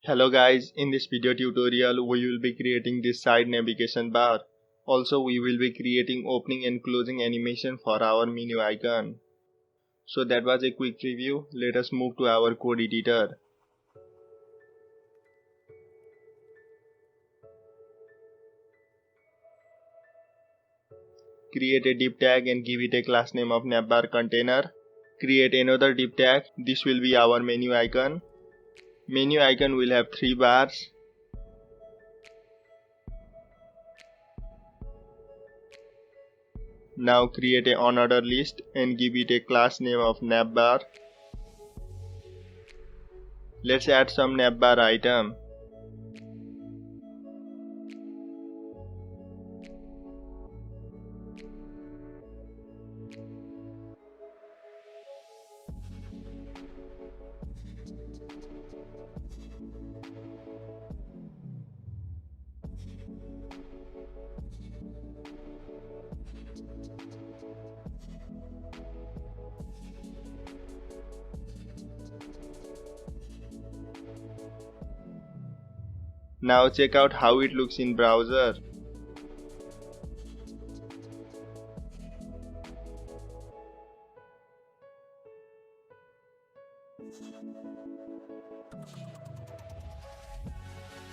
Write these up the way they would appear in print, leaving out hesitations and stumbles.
Hello guys, in this video tutorial we will be creating this side navigation bar. Also we will be creating opening and closing animation for our menu icon. So that was a quick review. Let us move to our code editor. Create a div tag and give it a class name of Navbar container. Create another div tag. This will be our menu icon. Menu icon will have 3 bars. Now create a onOrder list and give it a class name of Navbar. Let's add some Navbar item. Now check out how it looks in browser.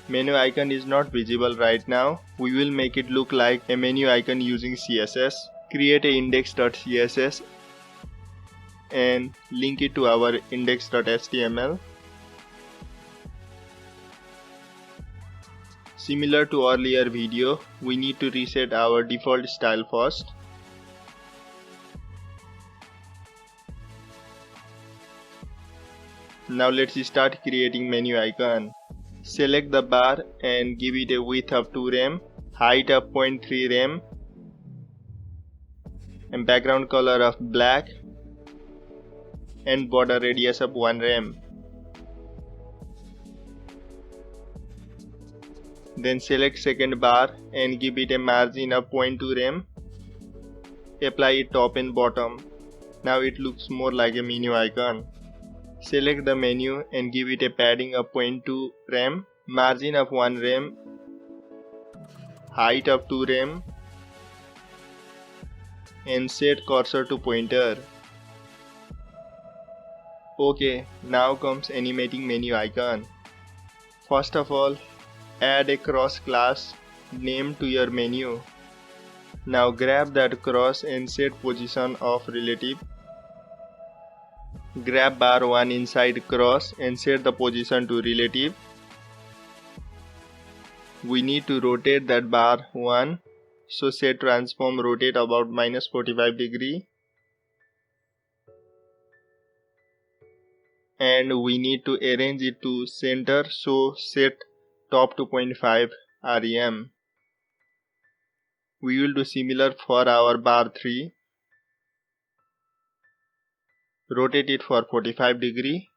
Menu icon is not visible right now. We will make it look like a menu icon using CSS. Create a index.css and link it to our index.html. Similar to earlier video, we need to reset our default style first. Now let's start creating menu icon. Select the bar and give it a width of 2 rem, height of 0.3 rem, and background color of black, and border radius of 1 rem. Then select second bar and give it a margin of 0.2 rem. Apply it top and bottom. Now it looks more like a menu icon. Select the menu and give it a padding of 0.2 rem, margin of 1 rem, height of 2 rem, and set cursor to pointer. Okay, now comes animating menu icon. First of all, add a cross class name to your menu. Now grab that cross and set position of relative. Grab bar 1 inside cross and set the position to relative. We need to rotate that bar 1, so set transform rotate about -45 degree. And we need to arrange it to center, so set top to 0.5 rem. We will do similar for our bar 3. Rotate it for 45 degree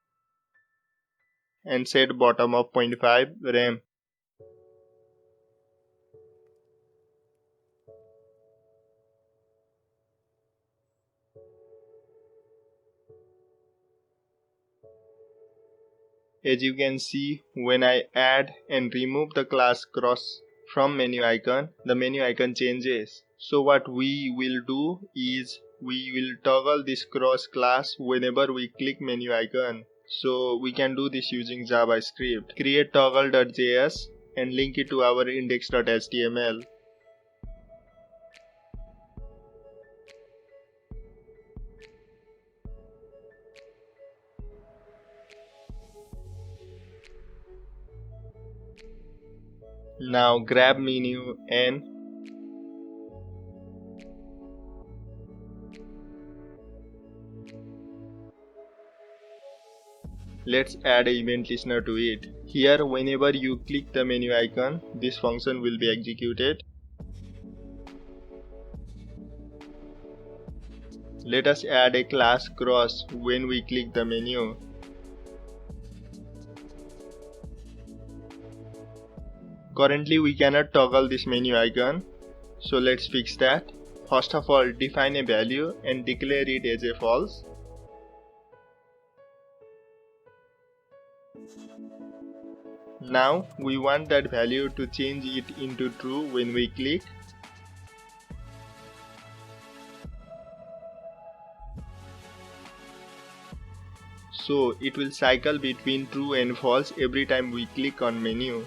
and set bottom of 0.5 rem. As you can see, when I add and remove the class cross from menu icon, the menu icon changes. So what we will do is we will toggle this cross class whenever we click menu icon. So we can do this using JavaScript. Create toggle.js and link it to our index.html. Now grab menu and let's add an event listener to it. Here, whenever you click the menu icon, this function will be executed. Let us add a class cross when we click the menu. Currently we cannot toggle this menu icon, so let's fix that. First of all, define a value and declare it as a false. Now we want that value to change it into true when we click. So it will cycle between true and false every time we click on menu.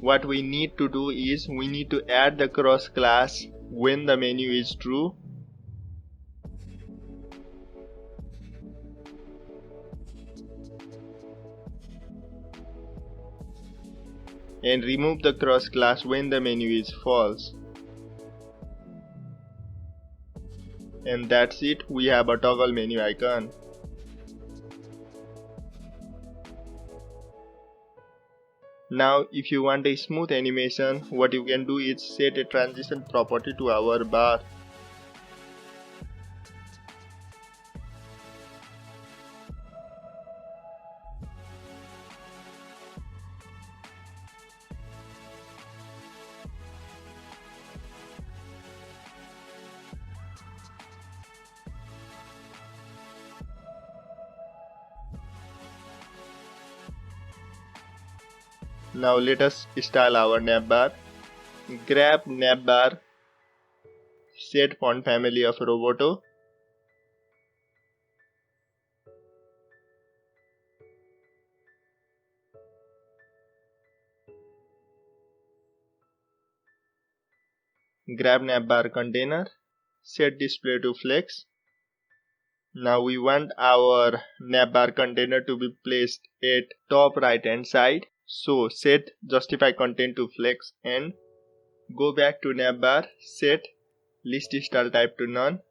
What we need to do is we need to add the cross class when the menu is true. And remove the cross class when the menu is false. And that's it, we have a toggle menu icon. Now if you want a smooth animation, what you can do is set a transition property to our bar. Now let us style our navbar. Grab navbar, set font family of Roboto. Grab navbar container, set display to flex. Now we want our navbar container to be placed at top right hand side. So set justify content to flex and go back to navbar, set list style type to none.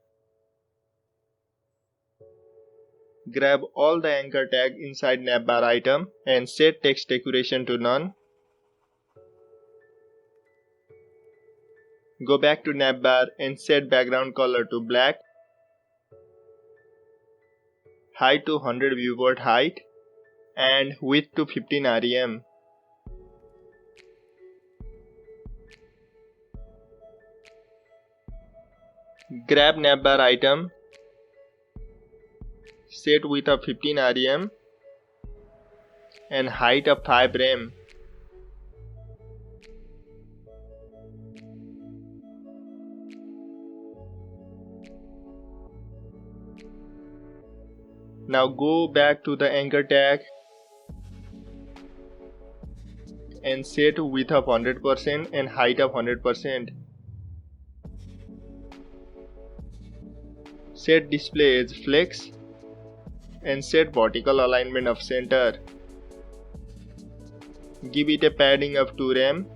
Grab all the anchor tag inside navbar item and set text decoration to none. Go back to navbar and set background color to black. Height to 100 viewport height and width to 15 rem. Grab navbar item, set width of 15 rem and height of 5 rem. Now go back to the anchor tag and set width of 100% and height of 100%. Set display as flex and set vertical alignment of center. Give it a padding of 2 rem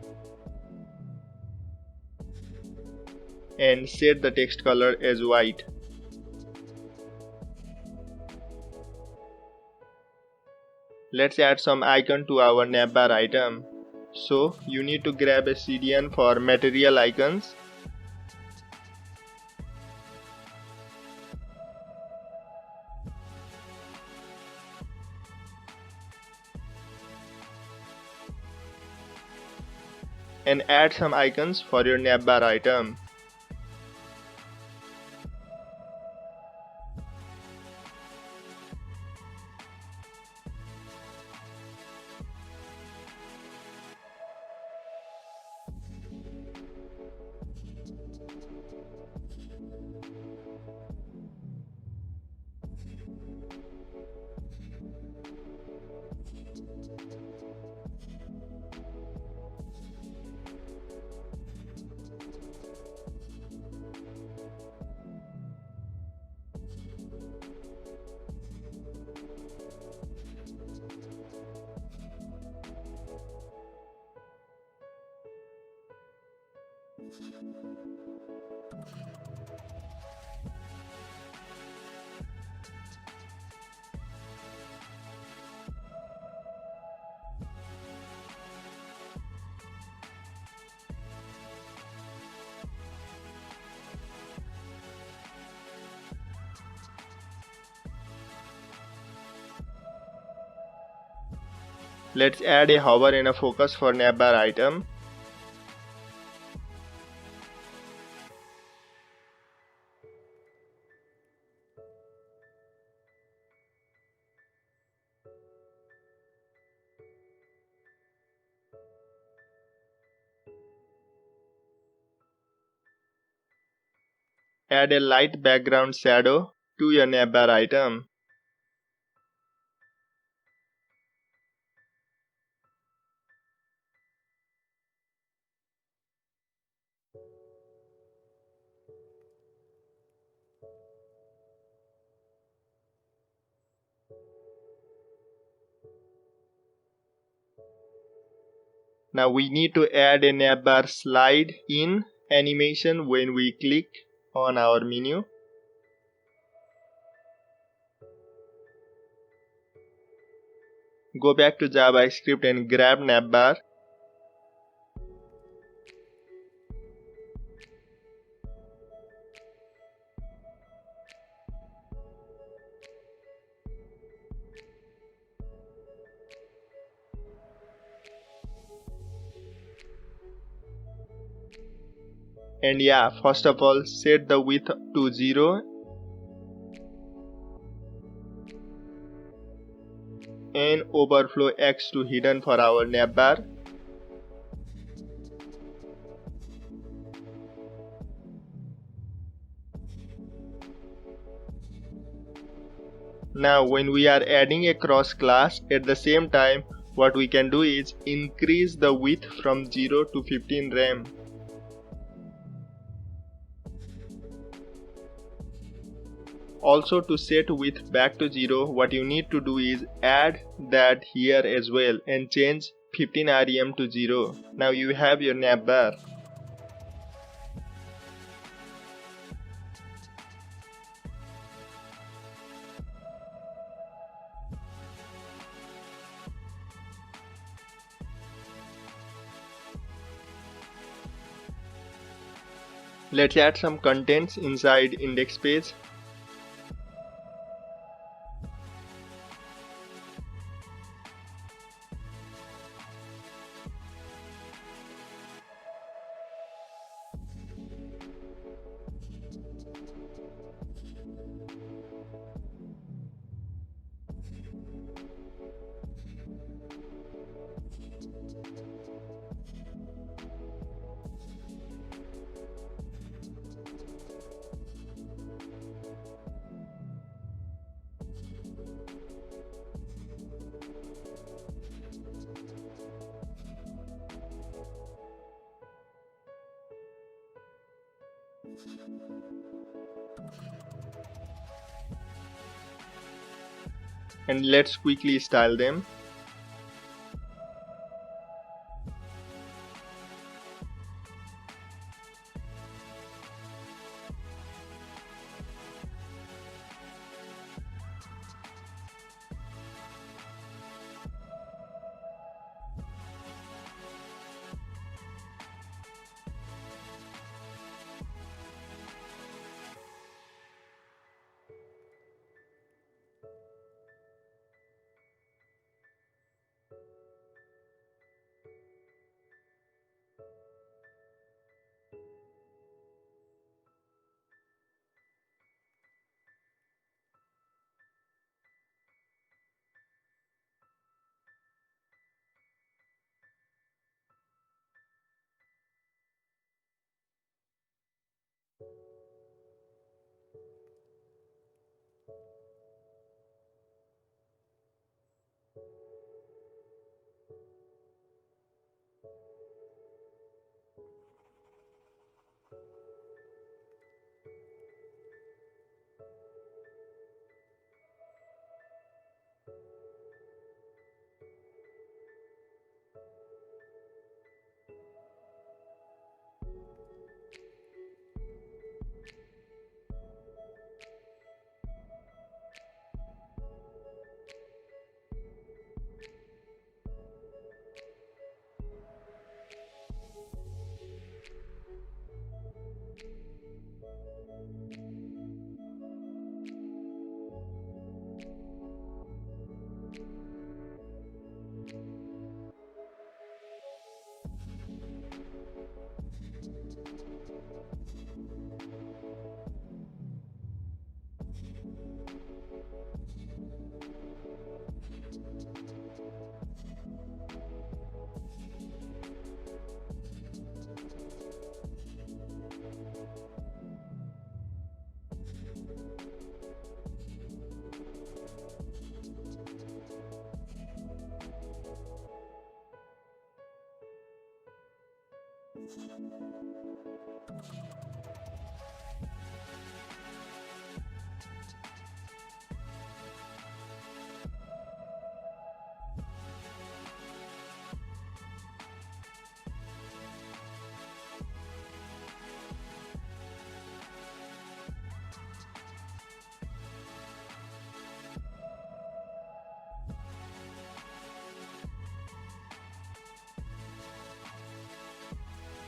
and set the text color as white. Let's add some icon to our navbar item. So you need to grab a CDN for material icons. And add some icons for your navbar item. Let's add a hover and a focus for navbar item. Add a light background shadow to your navbar item. Now we need to add a navbar slide in animation when we click on our menu. Go back to JavaScript and grab navbar. And yeah, first of all, set the width to 0 and overflow X to hidden for our navbar. Now when we are adding a cross class, at the same time what we can do is increase the width from 0 to 15 rem. Also, to set width back to 0, what you need to do is add that here as well and change 15 rem to 0. Now you have your navbar. Let's add some contents inside index page. And let's quickly style them.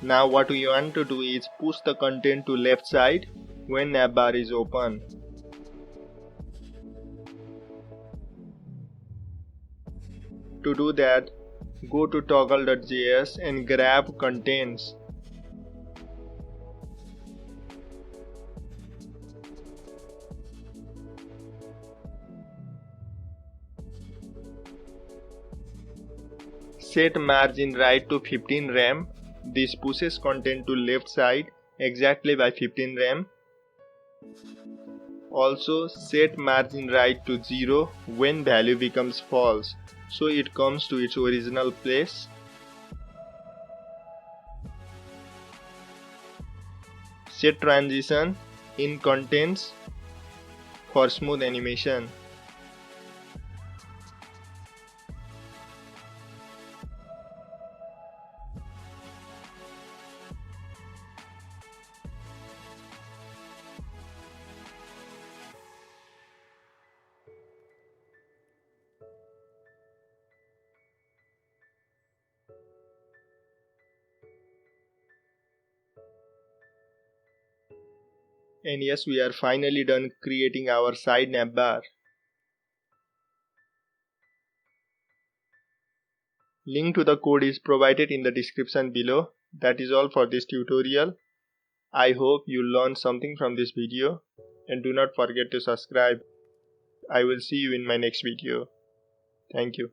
Now what we want to do is push the content to left side when navbar is open. To do that, go to toggle.js and grab contents. Set margin right to 15 rem. This pushes content to left side exactly by 15 rem. Also set margin right to 0 when value becomes false, so it comes to its original place. Set transition in contents for smooth animation. And yes, we are finally done creating our side navbar. Link to the code is provided in the description below. That is all for this tutorial. I hope you learned something from this video, and do not forget to subscribe. I will see you in my next video. Thank you.